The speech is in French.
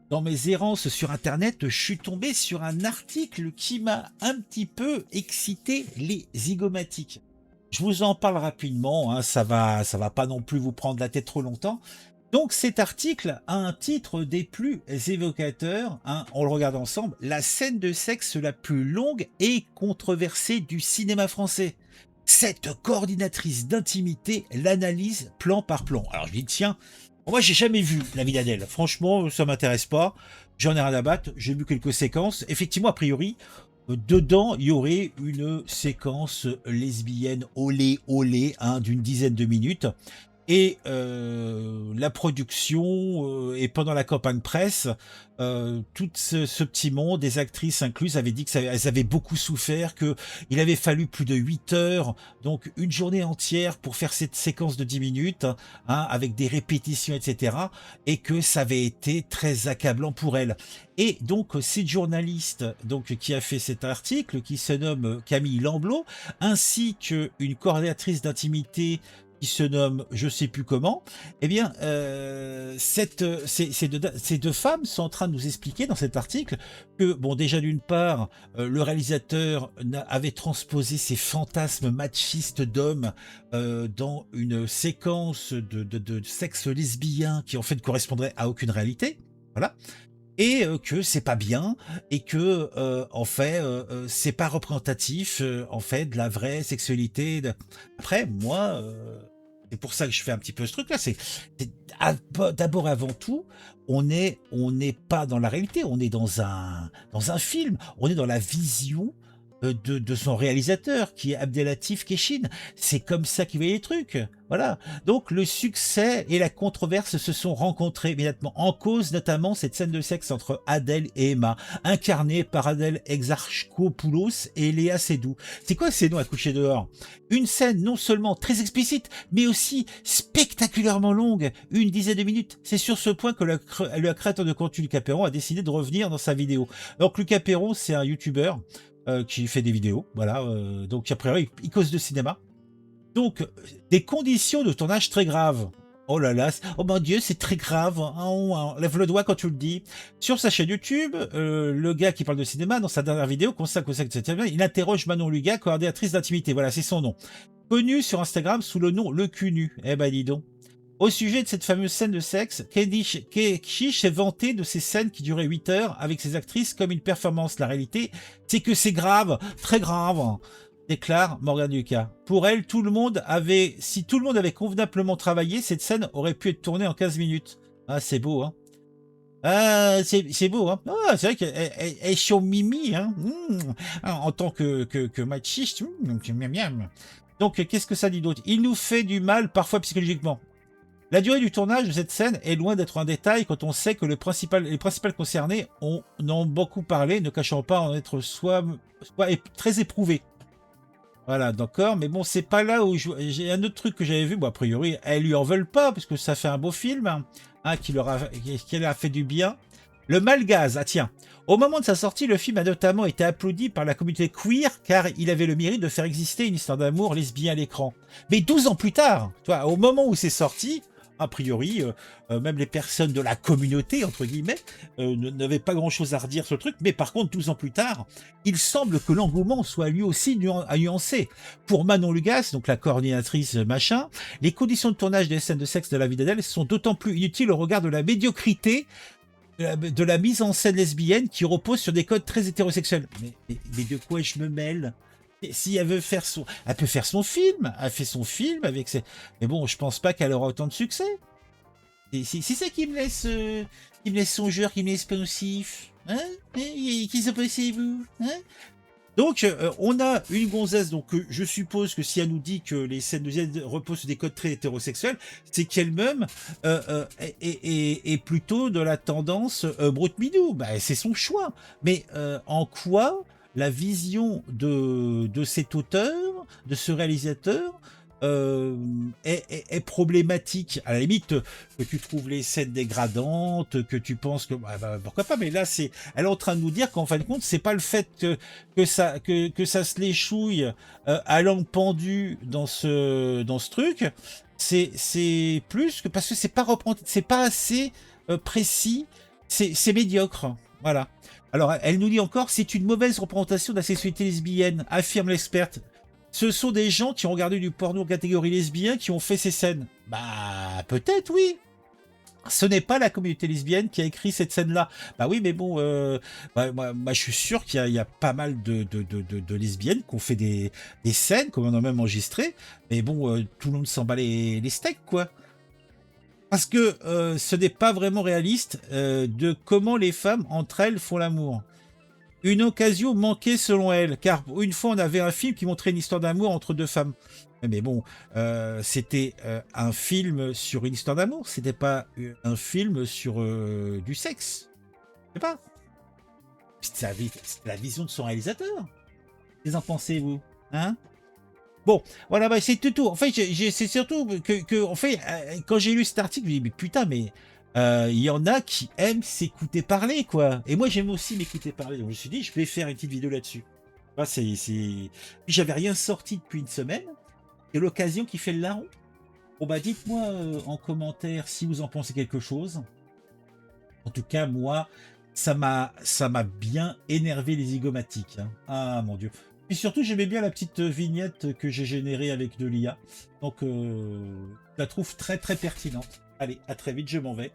Dans mes errances sur internet, je suis tombé sur un article qui m'a un petit peu excité, les zygomatiques. Je vous en parle rapidement, hein, ça va pas non plus vous prendre la tête trop longtemps. Donc cet article a un titre des plus évocateurs, hein, on le regarde ensemble, la scène de sexe la plus longue et controversée du cinéma français. Cette coordinatrice d'intimité l'analyse plan par plan. Alors je dis tiens, moi j'ai jamais vu la vie d'Adèle. Franchement, ça m'intéresse pas. J'en ai rien à battre. J'ai vu quelques séquences. Effectivement, a priori, dedans, il y aurait une séquence lesbienne olé olé, hein, d'une dizaine de minutes. Et la production et pendant la campagne presse, tout ce petit monde, des actrices incluses, avaient dit que elles avaient beaucoup souffert, que il avait fallu plus de 8 heures, donc une journée entière pour faire cette séquence de 10 minutes, hein, avec des répétitions, etc. Et que ça avait été très accablant pour elles. Et donc, cette journaliste donc, qui a fait cet article, qui se nomme Camille Lamblot, ainsi qu'une coordinatrice d'intimité qui se nomme je sais plus comment, eh bien, ces deux femmes sont en train de nous expliquer dans cet article que, bon, déjà d'une part, le réalisateur avait transposé ses fantasmes machistes d'hommes dans une séquence de sexe lesbien qui en fait ne correspondrait à aucune réalité. Voilà. Et que c'est pas bien et que en fait c'est pas représentatif en fait de la vraie sexualité. Après moi, c'est pour ça que je fais un petit peu ce truc là. D'abord et avant tout, on n'est pas dans la réalité, on est dans un film, on est dans la vision. De son réalisateur qui est Abdelatif Keshin. C'est comme ça qu'il voyait les trucs. Voilà. Donc le succès et la controverse se sont rencontrés immédiatement. En cause notamment cette scène de sexe entre Adèle et Emma, incarnée par Adèle Exarchopoulos et Léa Seydoux. C'est quoi ces noms à coucher dehors? Une scène non seulement très explicite, mais aussi spectaculairement longue, une dizaine de minutes. C'est sur ce point que le créateur de contenu Lucas Perron a décidé de revenir dans sa vidéo. Donc Lucas Perron, c'est un youtubeur qui fait des vidéos, voilà. Donc a priori, il cause de cinéma. Donc, des conditions de tournage très graves. Oh là là, oh mon Dieu, c'est très grave. Lève le doigt quand tu le dis. Sur sa chaîne YouTube, le gars qui parle de cinéma, dans sa dernière vidéo, il interroge Manon Lugat, coordinatrice d'intimité. Voilà, c'est son nom. Connu sur Instagram sous le nom Le Cul Nu. Eh ben, dis donc. Au sujet de cette fameuse scène de sexe, Keshish s'est vanté de ces scènes qui duraient 8 heures avec ses actrices comme une performance. La réalité, c'est que c'est grave, très grave, déclare Morgane Lucas. Pour elle, si tout le monde avait convenablement travaillé, cette scène aurait pu être tournée en 15 minutes. Ah, c'est beau, hein. Ah, c'est beau, hein. Ah, c'est vrai qu'elle est sur Mimi, hein. En tant que machiste. Miam, miam. Donc, qu'est-ce que ça dit d'autre? Il nous fait du mal, parfois psychologiquement. La durée du tournage de cette scène est loin d'être un détail quand on sait que les principales concernées en ont beaucoup parlé, ne cachant pas en être soit très éprouvés. Voilà, d'accord, mais bon, c'est pas là où j'ai un autre truc que j'avais vu. Bon, a priori, elles lui en veulent pas parce que ça fait un beau film, hein, qui leur a fait du bien. Le Malgaz, ah tiens. Au moment de sa sortie, le film a notamment été applaudi par la communauté queer car il avait le mérite de faire exister une histoire d'amour lesbien à l'écran. Mais 12 ans plus tard, toi, au moment où c'est sorti, a priori, même les personnes de la communauté, entre guillemets, n'avaient pas grand-chose à redire sur le truc, mais par contre, 12 ans plus tard, il semble que l'engouement soit lui aussi nuancé. Pour Manon Lugas, donc la coordinatrice machin, les conditions de tournage des scènes de sexe de la vie d'Adèle sont d'autant plus inutiles au regard de la médiocrité de la mise en scène lesbienne qui repose sur des codes très hétérosexuels. Mais de quoi je me mêle? Si elle veut faire elle peut faire son film. Elle fait son film avec ses. Mais bon, je pense pas qu'elle aura autant de succès. Et c'est ça qui me laisse songeur, qui me laisse pensif. Hein? Qui se passez-vous? Hein? Donc, on a une gonzesse, donc je suppose que si elle nous dit que les scènes de Z reposent sur des codes très hétérosexuels, c'est qu'elle-même est plutôt de la tendance brute midou. Bah, c'est son choix. Mais en quoi la vision de cet auteur, de ce réalisateur, est problématique. À la limite, que tu trouves les scènes dégradantes, que tu penses que pourquoi pas, mais là elle est en train de nous dire qu'en fin de compte, c'est pas le fait que ça se l'échouille à langue pendue dans ce truc, c'est plus que parce que c'est pas assez précis c'est médiocre. Voilà. Alors, elle nous dit encore, c'est une mauvaise représentation de la sexualité lesbienne, affirme l'experte. Ce sont des gens qui ont regardé du porno catégorie lesbien qui ont fait ces scènes. Bah, peut-être, oui. Ce n'est pas la communauté lesbienne qui a écrit cette scène-là. Bah oui, mais bon, moi, je suis sûr qu'il y a pas mal de lesbiennes qui ont fait des scènes, qu'on en a même enregistré. Mais bon, tout le monde s'en bat les steaks, quoi. Parce que ce n'est pas vraiment réaliste de comment les femmes entre elles font l'amour. Une occasion manquée selon elle, car une fois on avait un film qui montrait une histoire d'amour entre deux femmes. Mais bon, c'était un film sur une histoire d'amour, c'était pas un film sur du sexe. Je sais pas. C'est la vision de son réalisateur. Qu'est-ce que vous en pensez, vous? Hein? Bon, voilà, bah, c'est tout. En fait, c'est surtout en fait, quand j'ai lu cet article, je me dis, mais putain, mais il y en a qui aiment s'écouter parler, quoi. Et moi, j'aime aussi m'écouter parler. Donc, je me suis dit, je vais faire une petite vidéo là-dessus. Ah, Puis, j'avais rien sorti depuis une semaine. C'est l'occasion qui fait le larron. Bon, bah, dites-moi en commentaire si vous en pensez quelque chose. En tout cas, moi, ça m'a bien énervé les zygomatiques, hein. Ah mon dieu. Et surtout, j'aimais bien la petite vignette que j'ai générée avec de l'IA. Donc, je la trouve très très pertinente. Allez, à très vite, je m'en vais.